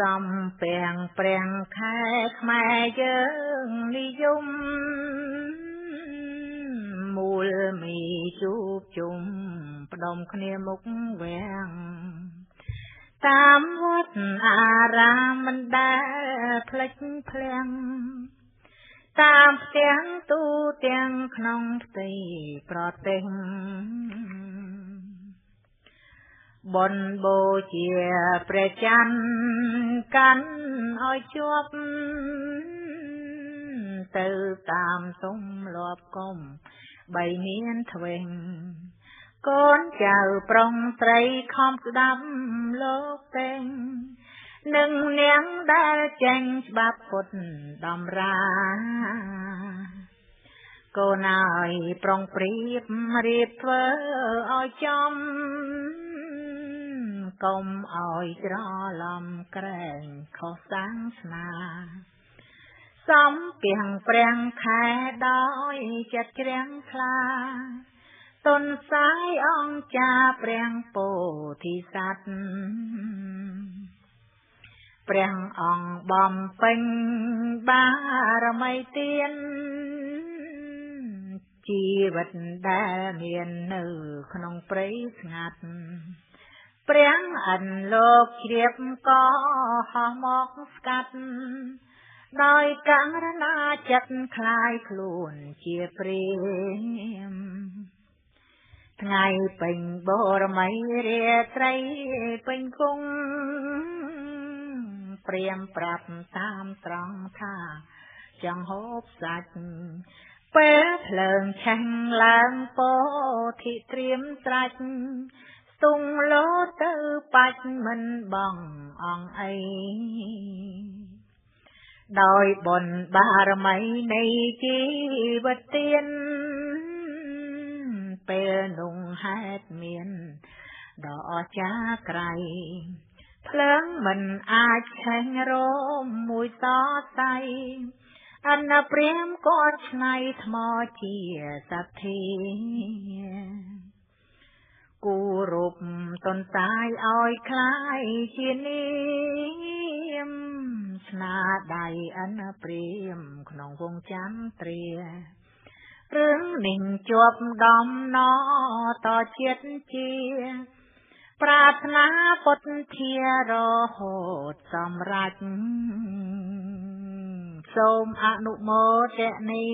សំពាំងប្រាំងខែខ្មែរយើងនិយមមូលមីជួបជុំផ្ដុំគ្នាមុខវាំងតាមវត្តអារាមមិនដែលផ្លេចភ្លាំងតាមផ្ទាំងទូទាំងក្នុងផ្ទៃប្រទេសបុណ្យបូជាព្រះច័ន្ទកាន់ឲ្យជាប់ទៅតាមទំលាប់គុំបីមានធ្វេងកូនចៅប្រុងស្រីខំស្ដាប់លោកតែងនឹងនាងដែលចេញច្បាប់ពុទ្ធដំរាកូនឲ្យប្រុងព្រៀបរៀបធ្វើឲ្យចំកុំឲ្យច្រឡំក្រែងខុសសាសនាសំពាំងប្រាំងខែដោយចិត្តជ្រាំងខ្លាទុនសាយអង្គចាប្រាំងពោធិសត្វព្រះអង្គបំពេញបារមីទានជីវិតដែលមាននៅក្នុងព្រៃស្ងាត់ព្រះអិនលោកជ្រាបក៏ហោះមកស្កាត់ដោយករណាចិត្តคล้ายខ្លួនជាព្រាមថ្ងៃពេញបរមីរាត្រីពេញគង់ព្រាមប្រាប់តាមត្រង់ថាចង់ហូបសាច់ពេលភ្លើងឆេះឡើងពោធិត្រៀមស្រេចស្ទុងលោទៅបាច់មិនបងអង្គអីដោយបុណ្យបារមីនៃជីវិតទានពេលនោះហេតុមានដ៏អស្ចារ្យក្រៃភ្លើងមិនអាចឆេះរមមួយសរសៃអនព្រាមគាត់ឆ្នៃថ្មជាសទ្ធាគូរូបតុនតាយឲ្យคล้ายជានាមស្នាដៃអនព្រាមក្នុងវងចន្ទ្រារឿងនេះជាប់ដំណតជាតិជាប្រាថ្នាពុទ្ធារហូតសម្រេចសូមអនុមោទនា